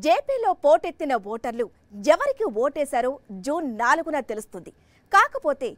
జేపీలో పోటెత్తిన ఓటర్లు ఎవరికి ఓటేశారో జూన్ 4న తెలుస్తుంది. కాకపోతే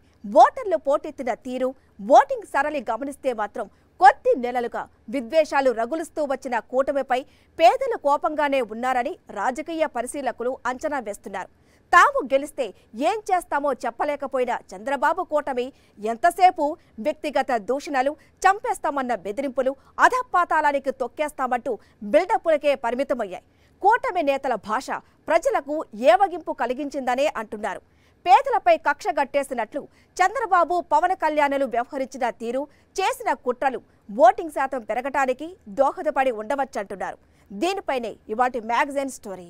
ఓటర్లు పోటెత్తిన తీరు, ఓటింగ్ సరళి గమనిస్తే మాత్రం కొద్ది నెలలుగా విద్వేషాలు రగులుస్తూ వచ్చిన కూటమిపై పేదలు కోపంగానే ఉన్నారని రాజకీయ పరిశీలకులు అంచనా వేస్తున్నారు. తాము గెలిస్తే ఏం చేస్తామో చెప్పలేకపోయిన చంద్రబాబు కూటమి ఎంతసేపు వ్యక్తిగత దూషణలు, చంపేస్తామన్న బెదిరింపులు, అధపాతాళానికి తొక్కేస్తామంటూ బిల్డప్పులకే పరిమితమయ్యాయి. కూటమి నేతల భాష ప్రజలకు ఏవగింపు కలిగించిందనే అంటున్నారు. పేదలపై కక్ష గట్టేసినట్లు చంద్రబాబు, పవన్ కళ్యాణ్లు వ్యవహరించిన తీరు, చేసిన కుట్రలు ఓటింగ్ శాతం పెరగటానికి దోహదపడి ఉండవచ్చంటున్నారు. దీనిపైనే ఇవాటి మ్యాగజైన్ స్టోరీ.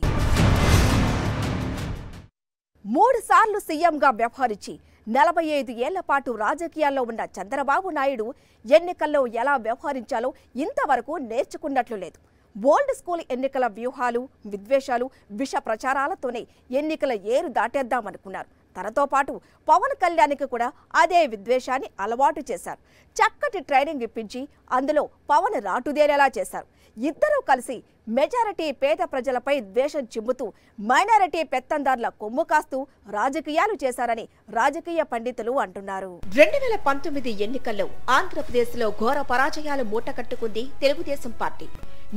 3 సార్లు సీఎంగా వ్యవహరించి 45 ఏళ్ల పాటు రాజకీయాల్లో ఉన్న చంద్రబాబు నాయుడు ఎన్నికల్లో ఎలా వ్యవహరించాలో ఇంతవరకు నేర్చుకున్నట్లు లేదు. ఓల్డ్ స్కూల్ ఎన్నికల వ్యూహాలు, విద్వేషాలు, విష ప్రచారాలతోనే ఎన్నికల ఏరు దాటేద్దామనుకున్నారు. తనతో పాటు పవన్ కళ్యాణ్కి కూడా అదే విద్వేషాన్ని అలవాటు చేశారు. చక్కటి ట్రైనింగ్ ఇప్పించి అందులో పవన్ రాటుదేలేలా చేశారు. ఇద్దరూ కలిసి మెజారిటీ పేద ప్రజలపై ద్వేషం చిమ్ముతూ మైనారిటీ పెత్తందార్ల కొమ్ము కాస్తూ రాజకీయాలు చేశారని రాజకీయ పండితులు అంటున్నారు. 2019 ఎన్నికల్లో ఆంధ్రప్రదేశ్లో ఘోర పరాజయాలు మూటకట్టుకుంది తెలుగుదేశం పార్టీ.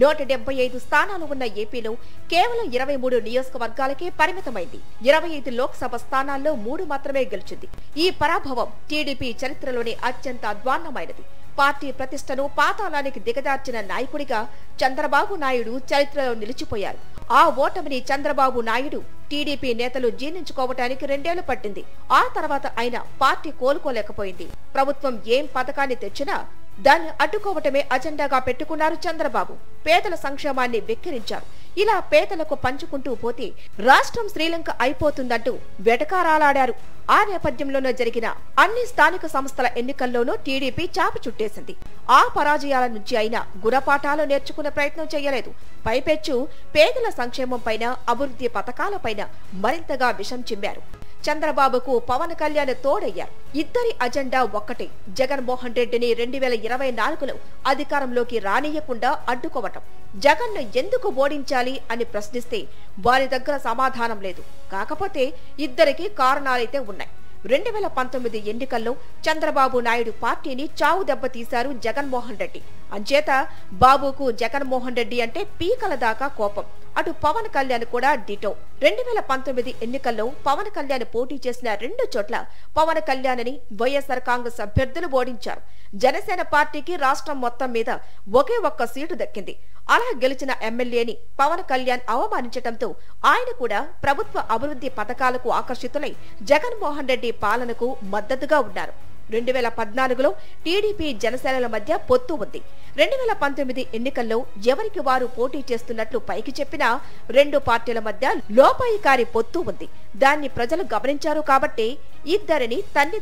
175 స్థానాలు ఉన్న ఏపీలో కేవలం 23 నియోజకవర్గాలకే పరిమితమైంది. 25 లోక్సభ స్థానాల్లో 3 మాత్రమే గెలిచింది. ఈ పరాభవం టీడీపీ చరిత్రలోనే అత్యంత అధ్వాన్నమైనది. పార్టీ ప్రతిష్టను పాతాళానికి దిగజార్చిన నాయకుడిగా చంద్రబాబు నాయుడు చరిత్రలో నిలిచిపోయారు. ఆ ఓటమిని చంద్రబాబు నాయుడు, టీడీపీ నేతలు జీర్ణించుకోవటానికి 2 ఏళ్లు పట్టింది. ఆ తర్వాత అయినా పార్టీ కోలుకోలేకపోయింది. ప్రభుత్వం ఏం పథకాన్ని తెచ్చినా దాన్ని అడ్డుకోవటమే అజెండాగా పెట్టుకున్నారు చంద్రబాబు. పేదల సంక్షేమాన్ని వెక్కిరించారు. ఇలా పేదలకు పంచుకుంటూ పోతే రాష్ట్రం శ్రీలంక అయిపోతుందంటూ వెటకారాలాడారు. ఆ నేపథ్యంలోనే జరిగిన అన్ని స్థానిక సంస్థల ఎన్నికల్లోనూ టీడీపీ చాప చుట్టేసింది. ఆ పరాజయాల నుంచి అయినా గుణపాఠాలు నేర్చుకునే ప్రయత్నం చేయలేదు. పైపెచ్చు పేదల సంక్షేమం పైన, అభివృద్ధి పథకాలపైన మరింతగా విషం చిమ్మారు. చంద్రబాబుకు పవన్ కళ్యాణ్ తోడయ్యారు. ఇద్దరి అజెండా ఒక్కటే, జగన్మోహన్ రెడ్డిని 2024లో అధికారంలోకి రానియకుండా అడ్డుకోవటం. జగన్ను ఎందుకు ఓడించాలి అని ప్రశ్నిస్తే వారి దగ్గర సమాధానం లేదు. కాకపోతే ఇద్దరికి కారణాలైతే ఉన్నాయి. 2019 ఎన్నికల్లో చంద్రబాబు నాయుడు పార్టీని చావు దెబ్బతీశారు జగన్మోహన్ రెడ్డి. అంచేత బాబుకు జగన్మోహన్ రెడ్డి అంటే పీకల దాకా కోపం. అటు పవన్ కళ్యాణ్ కూడా డిటో. 2019 ఎన్నికల్లో పవన్ కళ్యాణ్ పోటీ చేసిన 2 చోట్ల పవన్ కళ్యాణ్ని వైఎస్ఆర్ కాంగ్రెస్ అభ్యర్థులు ఓడించారు. జనసేన పార్టీకి రాష్ట్రం మొత్తం మీద ఒకే ఒక్క సీటు దక్కింది. అలా గెలిచిన ఎమ్మెల్యేని పవన్ కళ్యాణ్ అవమానించడంతో ఆయన కూడా ప్రభుత్వ అభివృద్ధి పథకాలకు ఆకర్షితులై జగన్మోహన్ రెడ్డి పాలనకు మద్దతుగా ఉన్నారు. 2014లో టీడీపీ, జనసేనల మధ్య పొత్తు ఉంది. 2019 ఎన్నికల్లో ఎవరికి వారు పోటీ చేస్తున్నట్లు పైకి చెప్పినా 2 పార్టీల మధ్య లోపాయికారి పొత్తు ఉంది. దాన్ని ప్రజలు గమనించారు కాబట్టే ఇద్దరిని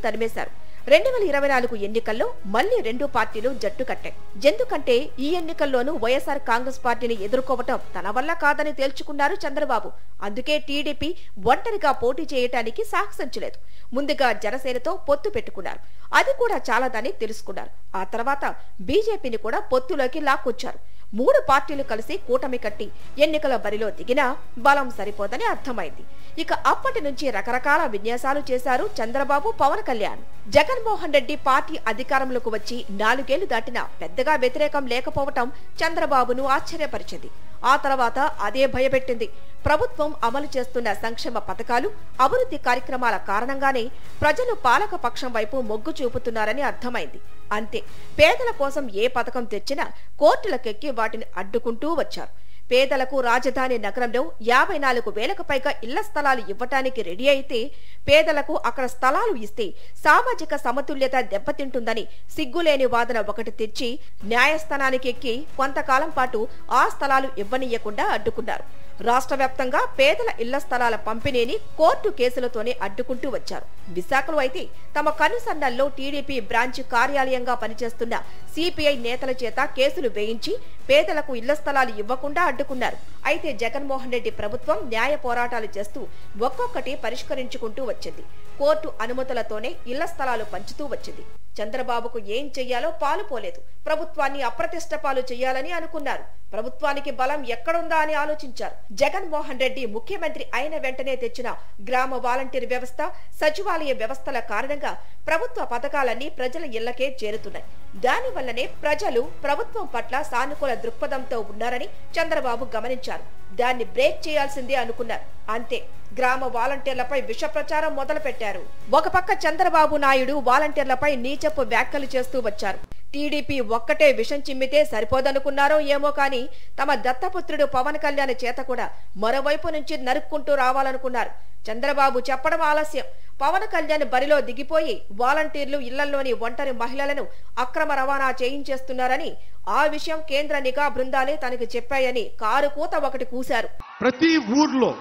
తరిమేశారు. 2024 ఎన్నికల్లో మళ్లీ 2 పార్టీలు జట్టు కట్టాయి. ఎందుకంటే ఈ ఎన్నికల్లోనూ వైఎస్ఆర్ కాంగ్రెస్ పార్టీని ఎదుర్కోవటం తన వల్ల కాదని తేల్చుకున్నారు చంద్రబాబు. అందుకే టీడీపీ ఒంటరిగా పోటీ చేయటానికి సాహసించలేదు. ముందుగా జనసేనతో పొత్తు పెట్టుకున్నారు. అది కూడా చాలదని తెలుసుకున్నారు. ఆ తర్వాత బీజేపీని కూడా పొత్తులోకి లాక్కొచ్చారు. 3 పార్టీలు కలిసి కూటమి కట్టి ఎన్నికల బరిలో దిగినా బలం సరిపోదని అర్థమైంది. ఇక అప్పటి నుంచి రకరకాల విన్యాసాలు చేశారు చంద్రబాబు, పవన్ కళ్యాణ్. జగన్మోహన్ రెడ్డి పార్టీ అధికారంలోకి వచ్చి 4 ఏళ్లు దాటినా పెద్దగా వ్యతిరేకం లేకపోవటం చంద్రబాబును ఆశ్చర్యపరిచింది. ఆ తర్వాత అదే భయపెట్టింది. ప్రభుత్వం అమలు చేస్తున్న సంక్షేమ పథకాలు, అభివృద్ధి కార్యక్రమాల కారణంగానే ప్రజలు పాలక పక్షం వైపు మొగ్గు చూపుతున్నారని అర్థమైంది. అంతే, పేదల కోసం ఏ పథకం తెచ్చినా కోర్టులకెక్కి వాటిని అడ్డుకుంటూ వచ్చారు. పేదలకు రాజధాని నగరంలో 54,000కు పైగా ఇళ్ల స్థలాలు ఇవ్వటానికి రెడీ అయితే పేదలకు అక్కడ స్థలాలు ఇస్తే సామాజిక సమతుల్యత దెబ్బతింటుందని సిగ్గులేని వాదన ఒకటి తెచ్చి న్యాయస్థానానికి ఎక్కి కొంతకాలం పాటు ఆ స్థలాలు ఇవ్వనీయకుండా అడ్డుకున్నారు. రాష్ట్ర వ్యాప్తంగా పేదల ఇళ్ల స్థలాల పంపిణీని కోర్టు కేసులతోనే అడ్డుకుంటూ వచ్చారు. విశాఖలో అయితే తమ కనుసన్నల్లో టీడీపీ బ్రాంచ్ కార్యాలయంగా పనిచేస్తున్న సిపిఐ నేతల చేత కేసులు వేయించి పేదలకు ఇళ్ల స్థలాలు ఇవ్వకుండా అడ్డుకున్నారు. అయితే జగన్మోహన్ రెడ్డి ప్రభుత్వం న్యాయ పోరాటాలు చేస్తూ ఒక్కొక్కటి పరిష్కరించుకుంటూ వచ్చింది. కోర్టు అనుమతులతోనే ఇళ్ల స్థలాలు పంచుతూ వచ్చింది. చంద్రబాబుకు ఏం చెయ్యాలో పాలుపోలేదు. ప్రభుత్వాన్ని అప్రతిష్ట పాలు చేయాలని అనుకున్నారు. ప్రభుత్వానికి బలం ఎక్కడుందా అని ఆలోచించారు. జగన్మోహన్ రెడ్డి ముఖ్యమంత్రి అయిన వెంటనే తెచ్చిన గ్రామ వాలంటీర్ వ్యవస్థ, సచివాలయ వ్యవస్థల కారణంగా ప్రభుత్వ పథకాలన్నీ ప్రజల ఇళ్లకే చేరుతున్నాయి. దానివల్లనే ప్రజలు ప్రభుత్వం పట్ల సానుకూల దృక్పథంతో ఉన్నారని చంద్రబాబు గమనించారు. దాన్ని బ్రేక్ చేయాల్సిందే అనుకున్నారు. అంతే, గ్రామ వాలంటీర్లపై విష ప్రచారం మొదలు పెట్టారు. ఒక పక్క చంద్రబాబు నాయుడు వాలంటీర్లపై నీచపు వ్యాఖ్యలు చేస్తూ వచ్చారు. టీడీపీ ఒక్కటే విషం చిమ్మితే సరిపోదనుకున్నారో ఏమో కానీ తమ దత్తపుత్రుడు పవన్ కళ్యాణ్ చేత కూడా మరోవైపు నుంచి నరుక్కుంటూ రావాలనుకున్నారు. చంద్రబాబు చెప్పడం ఆలస్యం. పవన్ కళ్యాణ్ బరిలో దిగిపోయి వాలంటీర్లు ఇళ్లలోని ఒంటరి మహిళలను అక్రమ రవాణా చేయించేస్తున్నారని, ఆ విషయం కేంద్ర నిఘా బృందాలే తనకు చెప్పాయని కారు కూత ఒకటి కూశారు. ప్రతి ఊర్లో,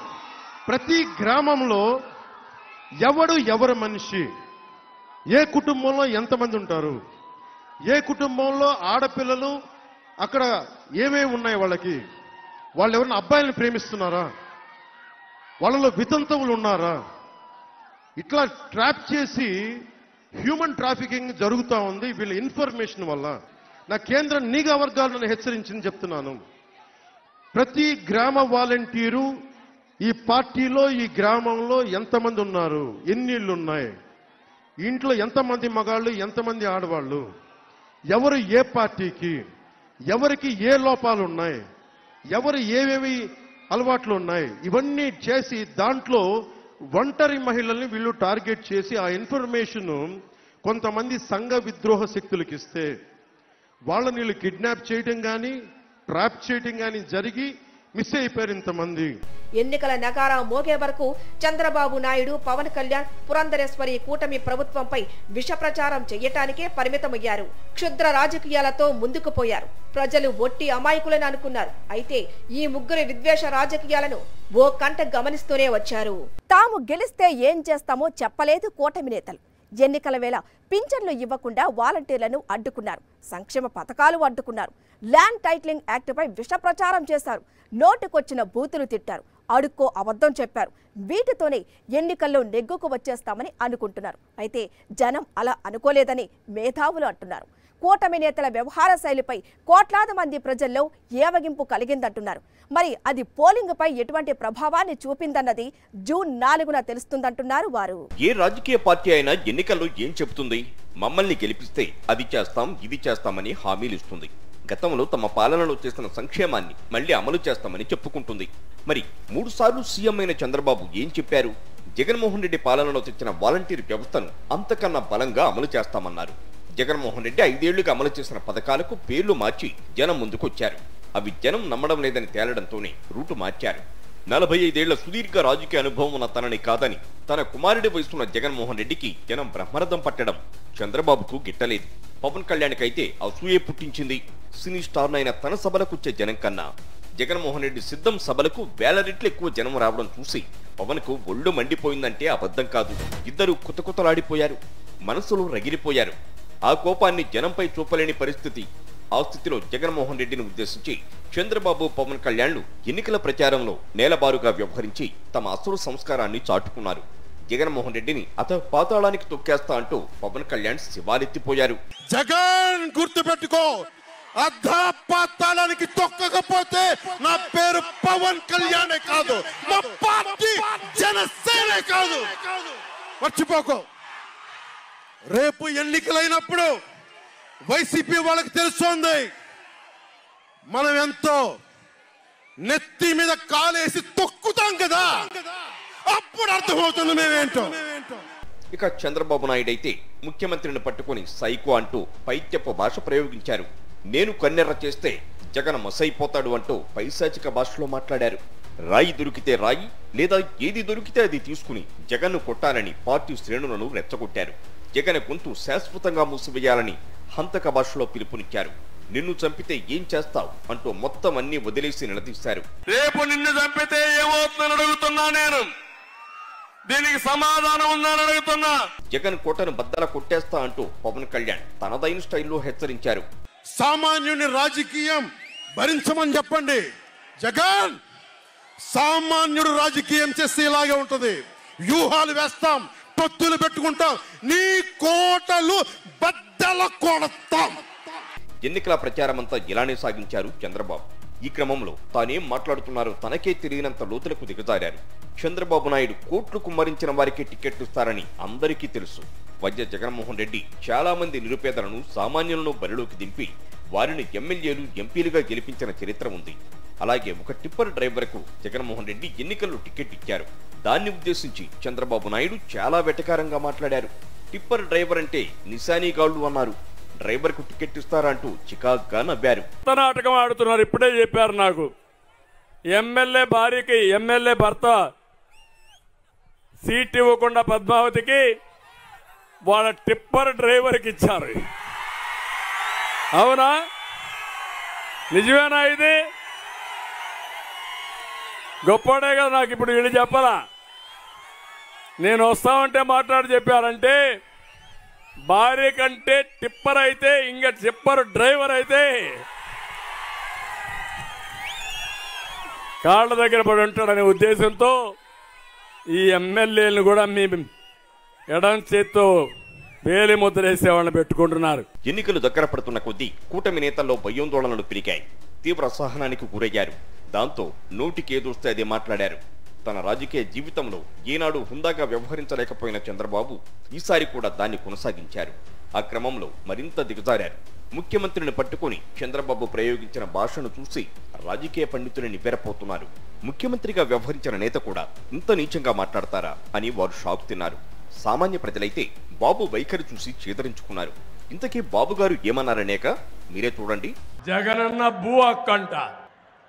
ప్రతి గ్రామంలో ఎవరు మనిషి, ఏ కుటుంబంలో ఎంతమంది ఉంటారు, ఏ కుటుంబంలో ఆడపిల్లలు అక్కడ ఏమేమి ఉన్నాయి, వాళ్ళు ఎవరైనా అబ్బాయిలను ప్రేమిస్తున్నారా, వాళ్ళలో వితంతువులు ఉన్నారా, ఇట్లా ట్రాప్ చేసి హ్యూమన్ ట్రాఫికింగ్ జరుగుతూ ఉంది. వీళ్ళ ఇన్ఫర్మేషన్ వల్ల నా కేంద్ర నిఘా వర్గాలను హెచ్చరించింది చెప్తున్నాను. ప్రతి గ్రామ వాలంటీరు ఈ పార్టీలో, ఈ గ్రామంలో ఎంతమంది ఉన్నారు, ఎన్ని ఇళ్ళు ఉన్నాయి, ఇంట్లో ఎంతమంది మగాళ్ళు, ఎంతమంది ఆడవాళ్ళు, ఎవరు ఏ పార్టీకి, ఎవరికి ఏ లోపాలు ఉన్నాయి, ఎవరు ఏవేవి అలవాట్లు ఉన్నాయి, ఇవన్నీ చేసి దాంట్లో ఒంటరి మహిళల్ని వీళ్ళు టార్గెట్ చేసి ఆ ఇన్ఫర్మేషన్ కొంతమంది సంఘ విద్రోహ శక్తులకు ఇస్తే వాళ్ళని వీళ్ళు కిడ్నాప్ చేయడం కానీ ట్రాప్ చేయడం కానీ జరిగి మిస్ అయిపోయారు ఇంతమంది. ఎన్నికల నగారా మోగే వరకు చంద్రబాబు నాయుడు, పవన్ కళ్యాణ్, పురంధరేశ్వరి కూటమి ప్రభుత్వంపై విష ప్రచారం చెయ్యటానికే పరిమితమయ్యారు. క్షుద్ర రాజకీయాలతో ముందుకు పోయారు. ప్రజలు ఒట్టి అమాయకులని అనుకున్నారు. అయితే ఈ ముగ్గురి విద్వేష రాజకీయాలను ఓ కంట గమనిస్తూనే వచ్చారు. తాము గెలిస్తే ఏం చేస్తామో చెప్పలేదు కూటమి నేతలు. ఎన్నికల వేళ పింఛన్లు ఇవ్వకుండా వాలంటీర్లను అడ్డుకున్నారు. సంక్షేమ పథకాలు అడ్డుకున్నారు. ల్యాండ్ టైటిలింగ్ యాక్ట్పై విష ప్రచారం చేశారు. నోటుకొచ్చిన బూతులు తిట్టారు. అడుక్కో అబద్ధం చెప్పారు. వీటితోనే ఎన్నికల్లో నెగ్గుకు వచ్చేస్తామని అనుకుంటున్నారు. అయితే జనం అలా అనుకోలేదని మేధావులు అంటున్నారు. కూటమి నేతల వ్యవహార శైలిపై కోట్లాది మంది ప్రజల్లో ఏవగింపు కలిగిందంటున్నారు. మరి అది పోలింగ్ పై ఎటువంటి ప్రభావాన్ని చూపిందన్నది జూన్ 4న తెలుస్తుందంటున్నారు వారు. ఏ రాజకీయ పార్టీ అయినా ఎన్నికల్లో ఏం చెబుతుంది? మమ్మల్ని గెలిపిస్తే అది చేస్తాం, ఇది చేస్తామని హామీలు ఇస్తుంది. గతంలో తమ పాలనలో చేసిన సంక్షేమాన్ని మళ్లీ అమలు చేస్తామని చెప్పుకుంటుంది. మరి 3 సార్లు సీఎం అయిన చంద్రబాబు ఏం చెప్పారు? జగన్మోహన్ రెడ్డి పాలనలో తెచ్చిన వాలంటీర్ వ్యవస్థను అంతకన్నా బలంగా అమలు చేస్తామన్నారు. జగన్మోహన్ రెడ్డి 5 ఏళ్లుగా అమలు చేసిన పథకాలకు పేర్లు మార్చి జనం ముందుకొచ్చారు. అవి జనం నమ్మడం లేదని తేలడంతోనే రూటు మార్చారు. 45 ఏళ్ల సుదీర్ఘ రాజకీయ అనుభవం ఉన్న తనని కాదని తన కుమారుడి వయసున్న జగన్మోహన్ రెడ్డికి జనం బ్రహ్మరథం పట్టడం చంద్రబాబుకు గిట్టలేదు. పవన్ కళ్యాణ్కైతే అసూయే పుట్టించింది. సినీ స్టార్ అయిన తన సభలకొచ్చే జనం కన్నా జగన్మోహన్ రెడ్డి సిద్ధం సభలకు వేల రెట్లు ఎక్కువ జనం రావడం చూసి పవన్ కు ఒళ్ళు మండిపోయిందంటే అబద్ధం కాదు. ఇద్దరు కుతకుతలాడిపోయారు, మనసులో రగిలిపోయారు. ఆ కోపాన్ని జనంపై చూపలేని పరిస్థితి. ఆ స్థితిలో జగన్మోహన్ రెడ్డిని ఉద్దేశించి చంద్రబాబు, పవన్ కళ్యాణ్లు ఎన్నికల ప్రచారంలో నేలబారుగా వ్యవహరించి తమ అసలు సంస్కారాన్ని చాటుకున్నారు. జగన్మోహన్ రెడ్డిని పాతాళానికి తొక్కేస్తా అంటూ పవన్ కళ్యాణ్ శివాలెత్తిపోయారు. జగన్ గుర్తుపెట్టుకో, పాతాళానికి తొక్కకపోతే నా పేరు పవన్ కళ్యాణే కాదు, మా పార్టీ జనసేనే కాదు, మర్చిపోకో. రేపు ఎన్నికలైనప్పుడు వైసీపీ వాళ్ళకి తెలుస్తోంది మనం ఎంతో నెత్తి మీద కాలేసి తొక్కుతాం కదా, అప్పుడు అర్థమవుతుంది మేమేంటో. ఇక చంద్రబాబు నాయుడు అయితే ముఖ్యమంత్రిని పట్టుకుని సైకో అంటూ పైత్యపు భాష ప్రయోగించారు. నేను కన్నెర్ర చేస్తే జగన్ మసైపోతాడు అంటూ పైశాచిక భాషలో మాట్లాడారు. రాయి దొరికితే రాయి, లేదా ఏది దొరికితే అది తీసుకుని జగన్ను కొట్టాలని పార్టీ శ్రేణులను రెచ్చగొట్టారు. జగన్ గొంతు శాశ్వతంగా మూసివేయాలని హంతక భాషలో పిలుపునిచ్చారు. నిన్ను చంపితే ఏం చేస్తావు అంటూ మొత్తం అన్ని వదిలేసి నిలదీశారు. రేపు నిన్ను చంపితే ఏమవుతుందని అడుగుతున్నా, నేను దీనికి సమాధానం ఉందని అడుగుతున్నా. జగన్ కోటను బద్దల కొట్టేస్తా అంటూ పవన్ కళ్యాణ్ తనదైన స్టైల్లో హెచ్చరించారు. సామాన్యుని రాజకీయం భరించమని చెప్పండి. జగన్ సామాన్యుడు రాజకీయం చేస్తే ఇలాగే ఉంటది. వ్యూహాలు వేస్తాం, పొత్తులు పెట్టుకుంటాం, నీ కోటలు బద్దల కొడతాం. ఎన్నికల ప్రచారమంతా ఇలానే సాగించారు చంద్రబాబు. ఈ క్రమంలో తానేం మాట్లాడుతున్నారో తనకే తెలియనంత లోతులకు దిగజారారు. చంద్రబాబు నాయుడు కోట్లు కుమ్మరించిన వారికి టికెట్లు ఇస్తారని అందరికీ తెలుసు. వైఎస్ జగన్మోహన్ రెడ్డి చాలా మంది నిరుపేదలను, సామాన్యులను బరిలోకి దింపి వారిని ఎమ్మెల్యేలు, ఎంపీలుగా గెలిపించిన చరిత్ర ఉంది. అలాగే ఒక టిప్పర్ డ్రైవర్కు జగన్మోహన్ రెడ్డి ఎన్నికల్లో టికెట్ ఇచ్చారు. దాన్ని ఉద్దేశించి చంద్రబాబు నాయుడు చాలా వెటకారంగా మాట్లాడారు. టిప్పర్ డ్రైవర్ అంటే నిశానీగాళ్లు అన్నారు. డ్రైవర్ కు టికెట్ ఇస్తారా అంటూ చికాగ్గా నవ్వారు. నాటకం ఆడుతున్నారు. ఇప్పుడే చెప్పారు నాకు, ఎమ్మెల్యే భార్యకి ఎమ్మెల్యే భర్త సీట్ ఇవ్వకుండా పద్మావతికి వాళ్ళ టిప్పర్ డ్రైవర్కి ఇచ్చారు. అవునా? నిజమేనా? ఇది గొప్పడే కదా. నాకు ఇప్పుడు వీళ్ళు చెప్పాలా? నేను వస్తామంటే మాట్లాడి చెప్పారంటే భార్య కంటే టిప్పర్ అయితే ఇంకా టిప్పర్ డ్రైవర్ అయితే కాళ్ళ దగ్గర పడి ఉంటాడనే ఉద్దేశంతో ఈ ఎమ్మెల్యేలను కూడా మీ ఎడం చేత్తో వేలి ముద్రేసే వాళ్ళని పెట్టుకుంటున్నారు. ఎన్నికలు దగ్గర పడుతున్న కొద్దీ కూటమి నేతల్లో భయోందోళనలు పెరిగాయి. తీవ్ర అసహనానికి గురయ్యారు. దాంతో నోటికేదొస్తే అదే మాట్లాడారు. తన రాజకీయ జీవితంలో ఏనాడు హుందాగా వ్యవహరించలేకపోయిన చంద్రబాబు ఈసారి కూడా దాన్ని కొనసాగించారు. ఆ క్రమంలో మరింత దిగజారారు. ముఖ్యమంత్రిని పట్టుకుని చంద్రబాబు ప్రయోగించిన భాషను చూసి రాజకీయ పండితులు నివ్వెరపోతున్నారు. ముఖ్యమంత్రిగా వ్యవహరించిన నేత కూడా ఇంత నీచంగా మాట్లాడతారా అని వారు షాక్ తిన్నారు. సామాన్య ప్రజలైతే బాబు వైఖరి చూసి చేదరించుకున్నారు. ఇంతకీ బాబు గారు ఏమన్నారనేక మీరే చూడండి. జగనన్న భూ అక్కంట.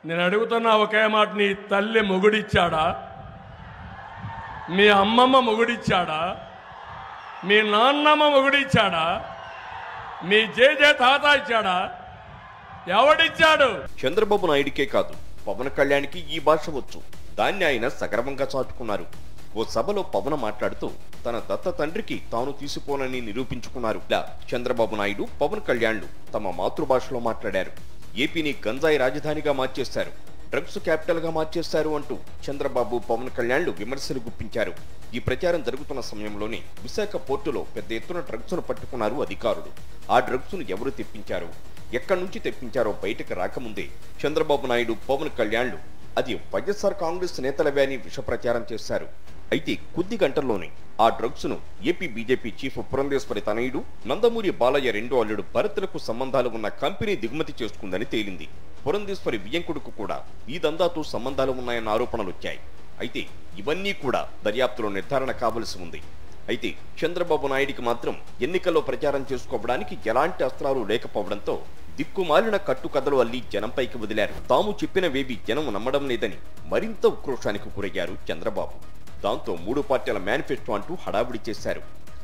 నేను అడుగుతున్నా ఒకే మాట, నీ తల్లి మొగుడిచ్చాడా? మీ అమ్మమ్మ మొగుడిచ్చాడా? మీ నాన్నమ్మ మొగుడిచ్చాడా? మీ జేజే తాత ఇచ్చాడా? ఎవడిచ్చాడు? చంద్రబాబు నాయుడికే కాదు, పవన్ కళ్యాణ్కి ఈ భాష వచ్చు. దాన్ని ఆయన సగర్వంగా చాటుకున్నారు. ఓ సభలో పవన్ మాట్లాడుతూ తన దత్త తండ్రికి తాను తీసిపోనని నిరూపించుకున్నారు. ఇలా చంద్రబాబు నాయుడు, పవన్ కళ్యాణ్లు తమ మాతృభాషలో మాట్లాడారు. ఏపీని గంజాయి రాజధానిగా మార్చేశారు, డ్రగ్స్ క్యాపిటల్ గా మార్చేశారు అంటూ చంద్రబాబు, పవన్ కళ్యాణ్లు విమర్శలు గుప్పించారు. ఈ ప్రచారం జరుగుతున్న సమయంలోనే విశాఖ పోర్టులో పెద్ద ఎత్తున డ్రగ్స్ ను పట్టుకున్నారు అధికారులు. ఆ డ్రగ్స్ ను ఎవరు తెప్పించారో, ఎక్కడి నుంచి తెప్పించారో బయటకు రాకముందే చంద్రబాబు నాయుడు, పవన్ కళ్యాణ్లు అది వైఎస్ఆర్ కాంగ్రెస్ నేతలవే అని విష ప్రచారం చేశారు. అయితే కొద్ది గంటల్లోనే ఆ డ్రగ్స్ ను ఏపీ బీజేపీ చీఫ్ పురంధేశ్వరి తనయుడు నందమూరి బాలయ్య రెండో అల్లుడు భరత్లకు సంబంధాలు ఉన్న కంపెనీ దిగుమతి చేసుకుందని తేలింది. పురంధేశ్వరి వియ్యంకుడుకు కూడా ఈ దందాతో సంబంధాలు ఉన్నాయన్న ఆరోపణలు వచ్చాయి. అయితే ఇవన్నీ కూడా దర్యాప్తులో నిర్ధారణ కావలసి ఉంది. అయితే చంద్రబాబు నాయుడికి మాత్రం ఎన్నికల్లో ప్రచారం చేసుకోవడానికి ఎలాంటి అస్త్రాలు లేకపోవడంతో దిక్కుమాలిన కట్టుకథలు అల్లి జనంపైకి వదిలారు. తాము చెప్పినవేవి జనం నమ్మడం లేదని మరింత ఉక్రోషానికి గురయ్యారు చంద్రబాబు. దాంతో 3 పార్టీల మేనిఫెస్టో అంటూ హడావిడి చేశారు.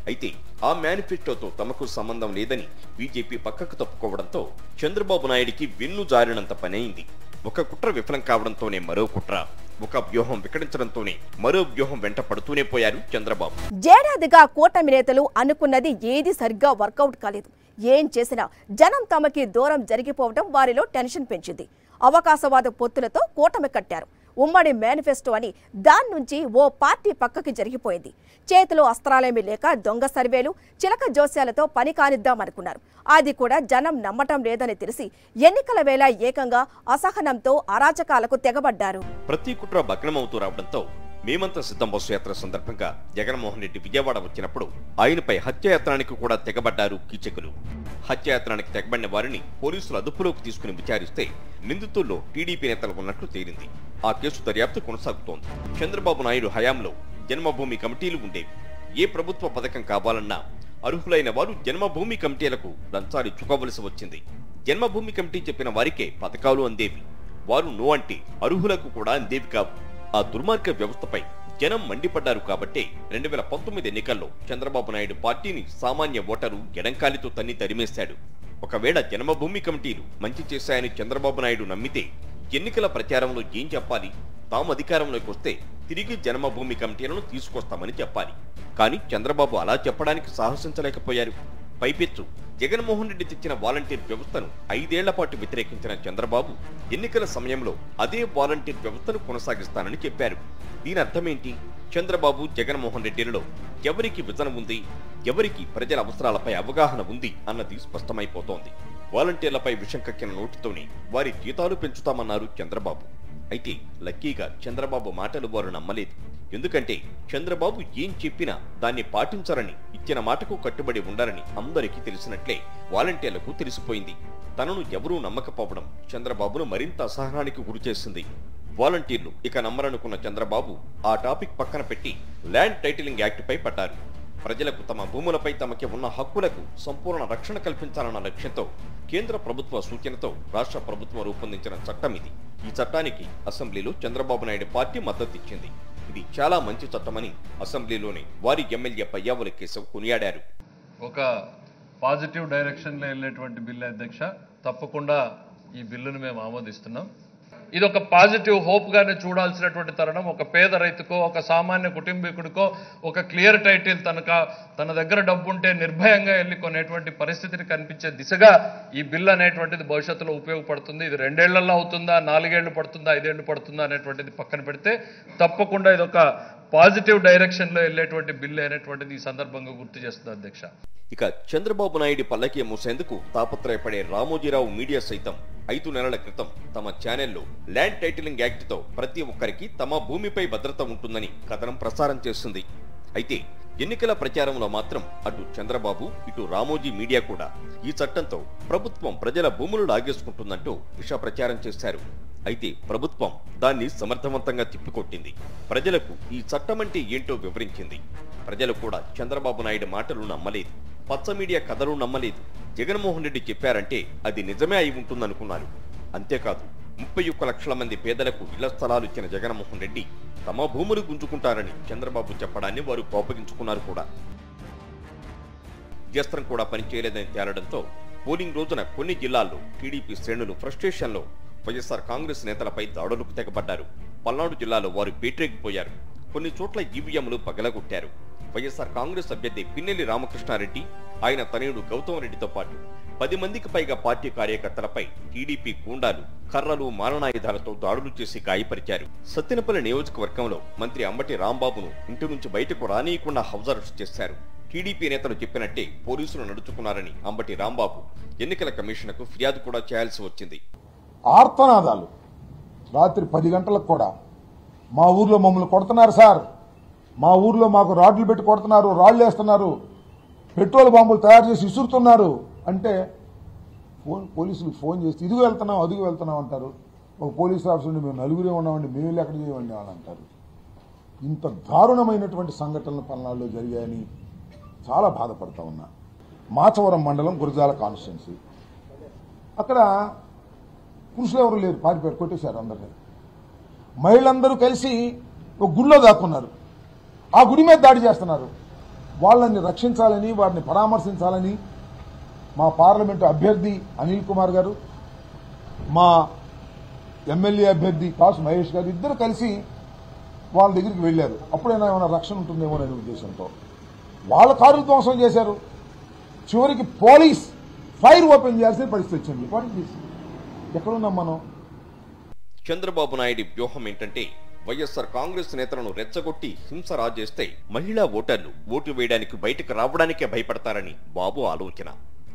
అయితే ఆ మేనిఫెస్టోతో తమకు సంబంధం లేదని బీజేపీ పక్కకు తప్పుకోవడంతో చంద్రబాబు నాయుడికి వెన్ను జారినంత పనైంది. ఒక కుట్ర విఫలం కావడంతోనే మరో కుట్ర, ఒక వ్యూహం వికటించడంతోనే మరో వ్యూహం వెంట పడుతూనే పోయారు చంద్రబాబు. ఏడాదిగా కూటమి నేతలు అనుకున్నది ఏది సరిగ్గా వర్కౌట్ కాలేదు. ఏం చేసినా జనం తమకి దూరం జరిగిపోవడం వారిలో టెన్షన్ పెంచింది. అవకాశవాద పొత్తులతో కూటమి కట్టారు. ఉమ్మడి మేనిఫెస్టో అని దాని నుంచి ఓ పార్టీ పక్కకి జరిగిపోయింది. చేతిలో అస్త్రాలేమీ లేక దొంగ సర్వేలు, చిలక జోస్యాలతో పని కానిద్దామనుకున్నారు. అది కూడా జనం నమ్మటం లేదని తెలిసి ఎన్నికల వేళ ఏకంగా అసహనంతో అరాచకాలకు తెగబడ్డారు. ప్రతి కుట్ర భగ్నమవుతూ రావడంతో మేమంతా సిద్ధం బస్సు యాత్ర సందర్భంగా జగన్మోహన్ రెడ్డి విజయవాడ వచ్చినప్పుడు ఆయనపై హత్యాయత్నానికి కూడా తెగబడ్డారు కీచకులు. హత్యాయత్నానికి తెగబడిన వారిని పోలీసులు అదుపులోకి తీసుకుని విచారిస్తే నిందితుల్లో టీడీపీ నేతలు ఉన్నట్లు తేలింది. ఆ కేసు దర్యాప్తు కొనసాగుతోంది. చంద్రబాబు నాయుడు హయాంలో జన్మభూమి కమిటీలు ఉండేవి. ఏ ప్రభుత్వ పథకం కావాలన్నా అర్హులైన వారు జన్మభూమి కమిటీలకు లంచాలు ఇచ్చుకోవలసి వచ్చింది. జన్మభూమి కమిటీ చెప్పిన వారికే పథకాలు అందేవి. వారు నో అంటే అర్హులకు కూడా అందేవి కావు. ఆ దుర్మార్గ వ్యవస్థపై జనం మండిపడ్డారు. కాబట్టి 2019 ఎన్నికల్లో చంద్రబాబు నాయుడు పార్టీని సామాన్య ఓటరు ఎడంకాలితో తన్ని తరిమేశాడు. ఒకవేళ జన్మభూమి కమిటీలు మంచి చేశాయని చంద్రబాబు నాయుడు నమ్మితే ఎన్నికల ప్రచారంలో ఏం చెప్పాలి? తాము అధికారంలోకి వస్తే తిరిగి జన్మభూమి కమిటీలను తీసుకొస్తామని చెప్పాలి. కానీ చంద్రబాబు అలా చెప్పడానికి సాహసించలేకపోయారు. పైపెచ్చు జగన్మోహన్ రెడ్డి తెచ్చిన వాలంటీర్ వ్యవస్థను 5 ఏళ్ల పాటు వ్యతిరేకించిన చంద్రబాబు ఎన్నికల సమయంలో అదే వాలంటీర్ వ్యవస్థను కొనసాగిస్తానని చెప్పారు. దీని అర్థమేంటి? చంద్రబాబు జగన్మోహన్ రెడ్డిలలో ఎవరికి విజన్ ఉంది, ఎవరికి ప్రజల అవసరాలపై అవగాహన ఉంది అన్నది స్పష్టమైపోతోంది. వాలంటీర్లపై విషం కక్కిన నోటితోనే వారి జీతాలు పెంచుతామన్నారు చంద్రబాబు. అయితే లక్కీగా చంద్రబాబు మాటలు వారు నమ్మలేదు. ఎందుకంటే చంద్రబాబు ఏం చెప్పినా దాన్ని పాటించారని, ఇచ్చిన మాటకు కట్టుబడి ఉండాలని అందరికీ తెలిసినట్లే వాలంటీర్లకు తెలిసిపోయింది. తనను ఎవరూ నమ్మకపోవడం చంద్రబాబును మరింత అసహనానికి గురిచేసింది. వాలంటీర్లు ఇక నమ్మరనుకున్న చంద్రబాబు ఆ టాపిక్ పక్కన పెట్టి ల్యాండ్ టైటిలింగ్ యాక్ట్ పై పడ్డారు. ప్రజలకు తమ భూములపై తమకి ఉన్న హక్కులకు సంపూర్ణ రక్షణ కల్పించాలన్న లక్ష్యంతో కేంద్ర ప్రభుత్వ సూచనతో రాష్ట్ర ప్రభుత్వం రూపొందించిన చట్టం ఇది. ఈ చట్టానికి అసెంబ్లీలో చంద్రబాబు నాయుడు పార్టీ మద్దతిచ్చింది. ఇది చాలా మంచి చట్టమని అసెంబ్లీలోని వారి ఎమ్మెల్యే పయ్యావుల కేశవ్ కొనియాడారు. ఒక పాజిటివ్ డైరెక్షన్ లో వెళ్ళేటువంటి బిల్లు అధ్యక్ష, తప్పకుండా ఈ బిల్లును మేము ఆమోదిస్తున్నాం. ఇది ఒక పాజిటివ్ హోప్ గానే చూడాల్సినటువంటి తరుణం. ఒక పేద రైతుకో, ఒక సామాన్య కుటుంబీకుడికో ఒక క్లియర్ టైటిల్ తన దగ్గర డబ్బు ఉంటే నిర్భయంగా వెళ్ళి కొనేటువంటి పరిస్థితిని కనిపించే దిశగా ఈ బిల్ అనేటువంటిది భవిష్యత్తులో ఉపయోగపడుతుంది. ఇది 2 ఏళ్లలో అవుతుందా, 4 ఏళ్లు పడుతుందా, 5 ఏళ్లు పడుతుందా అనేటువంటిది పక్కన పెడితే తప్పకుండా ఇది ఒక పాజిటివ్ డైరెక్షన్ లో వెళ్ళేటువంటి బిల్లు అనేటువంటిది ఈ సందర్భంగా గుర్తు చేస్తుంది అధ్యక్ష. ఇక చంద్రబాబు నాయుడు పల్లకి మూసేందుకు తాపత్రయపడే రామోజీరావు మీడియా సైతం 5 నెలల క్రితం తమ ఛానల్లో ల్యాండ్ టైటిలింగ్ యాక్ట్ తో ప్రతి ఒక్కరికి తమ భూమిపై భద్రత ఉంటుందని కథనం ప్రసారం చేస్తుంది. అయితే ఎన్నికల ప్రచారంలో మాత్రం అటు చంద్రబాబు, ఇటు రామోజీ మీడియా కూడా ఈ చట్టంతో ప్రభుత్వం ప్రజల భూములు లాగేసుకుంటుందంటూ విష ప్రచారం చేశారు. అయితే ప్రభుత్వం దాన్ని సమర్థవంతంగా తిప్పికొట్టింది. ప్రజలకు ఈ చట్టం అంటే ఏంటో వివరించింది. ప్రజలు కూడా చంద్రబాబు నాయుడు మాటలు నమ్మలేదు, పచ్చ మీడియా కథలు నమ్మలేదు. జగన్మోహన్ రెడ్డి చెప్పారంటే అది నిజమే అయి ఉంటుందనుకున్నారు. అంతేకాదు 31 లక్షల మంది పేదలకు ఇళ్ల స్థలాలు ఇచ్చిన జగన్మోహన్ రెడ్డి తమ భూములు గుంజుకుంటారని చంద్రబాబు చెప్పడాన్ని వారు కోపగించుకున్నారు కూడా. అస్త్రం కూడా పనిచేయలేదని తేలడంతో పోలింగ్ రోజున కొన్ని జిల్లాల్లో టీడీపీ శ్రేణులు ఫ్రస్ట్రేషన్లో వైఎస్ఆర్ కాంగ్రెస్ నేతలపై దాడులకు తెగబడ్డారు. పల్నాడు జిల్లాలో వారు పేట్రేగిపోయారు. కొన్ని చోట్ల ఈవీఎంలు పగలగొట్టారు. వైఎస్ఆర్ కాంగ్రెస్ అభ్యర్థి పిన్నెల్లి రామకృష్ణారెడ్డి, ఆయన తనయుడు గౌతమ్ రెడ్డితో పాటు 10 మందికి పైగా పార్టీ కార్యకర్తలపై టీడీపీ గూండాలు కర్రలు, మారణాయుధాలతో దాడులు చేసి గాయపరిచారు. సత్తెనపల్లి నియోజకవర్గంలో మంత్రి అంబటి రాంబాబును ఇంటి నుంచి బయటకు రానియకుండా హౌస్ అరెస్ట్ చేశారు. టీడీపీ నేతలు చెప్పినట్టే పోలీసులు నడుచుకున్నారని అంబటి రాంబాబు ఎన్నికల కమిషన్కు ఫిర్యాదు కూడా చేయాల్సి వచ్చింది. ఆర్తనాదాలు రాత్రి 10 గంటలకు కూడా మా ఊర్లో మమ్మల్ని కొడుతున్నారు సార్, మా ఊర్లో మాకు రాడ్లు పెట్టి కొడుతున్నారు, రాళ్లు వేస్తున్నారు, పెట్రోల్ బాంబులు తయారు చేసి ఇసురుతున్నారు అంటే పోలీసులు ఫోన్ చేసి ఇదిగు వెళ్తున్నాం అదుగు వెళ్తున్నాం అంటారు. ఒక పోలీస్ ఆఫీసర్ నుండి మేము నలుగురే ఉన్నామండి, మేము వెళ్ళి ఎక్కడ చేయమండి అని అంటారు. ఇంత దారుణమైనటువంటి సంఘటనలు పల్నాడులో జరిగాయని చాలా బాధపడతా ఉన్నా. మాచవరం మండలం గురజాల కాన్స్టిట్యున్సీ, అక్కడ పురుషులు ఎవరు లేరు, పారిపోయారు, కొట్టేశారు అందరినీ. మహిళలందరూ కలిసి ఒక గుడిలో దాక్కున్నారు. ఆ గుడి మీద దాడి చేస్తున్నారు. వాళ్ళని రక్షించాలని, వారిని పరామర్శించాలని మా పార్లమెంటు అభ్యర్థి అనిల్ కుమార్ గారు, మా ఎమ్మెల్యే అభ్యర్థి కాసు మహేష్ గారు ఇద్దరు కలిసి వాళ్ళ దగ్గరికి వెళ్లారు. అప్పుడైనా ఏమైనా రక్షణ ఉంటుందేమో అనే ఉద్దేశంతో వాళ్ళ కారు ధ్వంసం చేశారు. చివరికి పోలీస్ ఫైర్ ఓపెన్ చేయాల్సిన పరిస్థితి వచ్చింది. ఎక్కడున్నాం మనం? చంద్రబాబు నాయుడు వ్యూహం ఏంటంటే వైఎస్ఆర్ కాంగ్రెస్ నేతలను రెచ్చగొట్టి హింస రాజేస్తే మహిళా ఓటర్లు ఓటు వేయడానికి బయటకు రావడానికే భయపడతారని బాబు ఆలోచన.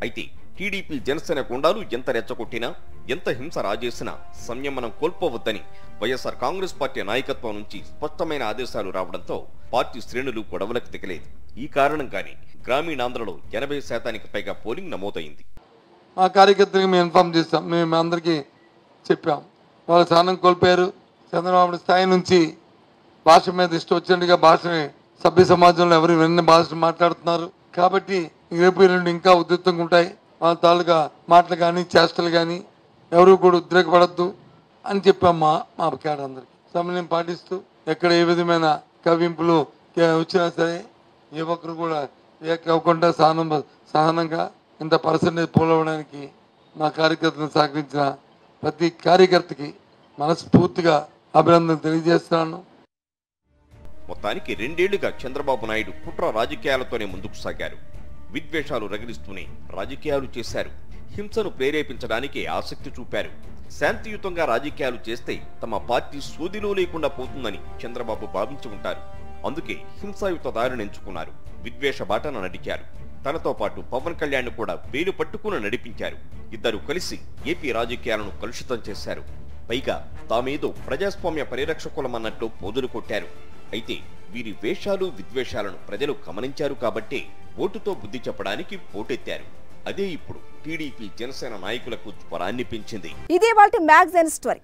అయితే టీడీపీ జనసేన గుండాలు ఎంత రెచ్చగొట్టినా, ఎంత హింస రాజేసినా సంయమనం కోల్పోవద్దని వైఎస్ఆర్ కాంగ్రెస్ పార్టీ నాయకత్వం నుంచి స్పష్టమైన ఆదేశాలు రావడంతో పార్టీ శ్రేణులు గొడవలకు దిగలేదు. ఈ కారణంగానే గ్రామీణాంధ్రలో 80% పైగా పోలింగ్ నమోదైంది. మా కార్యకర్తలకు మేము ఇన్ఫార్మ్ చేస్తాం, మేము అందరికీ చెప్పాం. వాళ్ళు స్థానం కోల్పోయారు. చంద్రబాబు స్థాయి నుంచి భాష మీద ఇష్టం వచ్చినట్టుగా భాషని సభ్య సమాజంలో ఎవరు విన్న భాష మాట్లాడుతున్నారు. కాబట్టి రేపు రెండు ఇంకా ఉధృతంగా ఉంటాయి. వాళ్ళ తాలూకా మాటలు కానీ చేష్టలు కానీ ఎవరు కూడా ఉద్రేకపడద్దు అని చెప్పాం మా అందరికి. సమన్వయం పాటిస్తూ ఎక్కడ ఏ విధమైన కవింపులు వచ్చినా సరే ఏ ఒక్కరు కూడా ఏకవ్వకుండా సహనంగా ఇంత పర్సెంటేజ్ పోలవడానికి మా కార్యకర్తలను సహకరించిన ప్రతి కార్యకర్తకి మనస్ఫూర్తిగా అభినందనలు తెలియజేస్తున్నాను. మొత్తానికి 2 ఏళ్లుగా చంద్రబాబు నాయుడు కుట్ర రాజకీయాలతోనే ముందుకు సాగారు. విద్వేషాలు రగిలిస్తూనే రాజకీయాలు చేశారు. హింసను ప్రేరేపించడానికి ఆసక్తి చూపారు. శాంతియుతంగా రాజకీయాలు చేస్తే తమ పార్టీ సోదిలో లేకుండా పోతుందని చంద్రబాబు భావించి ఉంటారు. అందుకే హింసాయుత దారిని ఎంచుకున్నారు. విద్వేష బాటన నడిచారు. తనతో పాటు పవన్ కళ్యాణ్ కూడా వేలు పట్టుకుని నడిపించారు. ఇద్దరు కలిసి ఏపీ రాజకీయాలను కలుషితం చేశారు. పైగా తామేదో ప్రజాస్వామ్య పరిరక్షకులమన్నట్టు పోజులు కొట్టారు. అయితే వీరి వేషాలు విద్వేషాలను ప్రజలు గమనించారు కాబట్టే ఓటుతో బుద్ధి చెప్పడానికి పోటెత్తారు. అదే ఇప్పుడు టీడీపీ జనసేన నాయకులకు జ్వరాన్ని పెంచింది. ఇదే వాటి మ్యాగజైన్ స్టోరీ.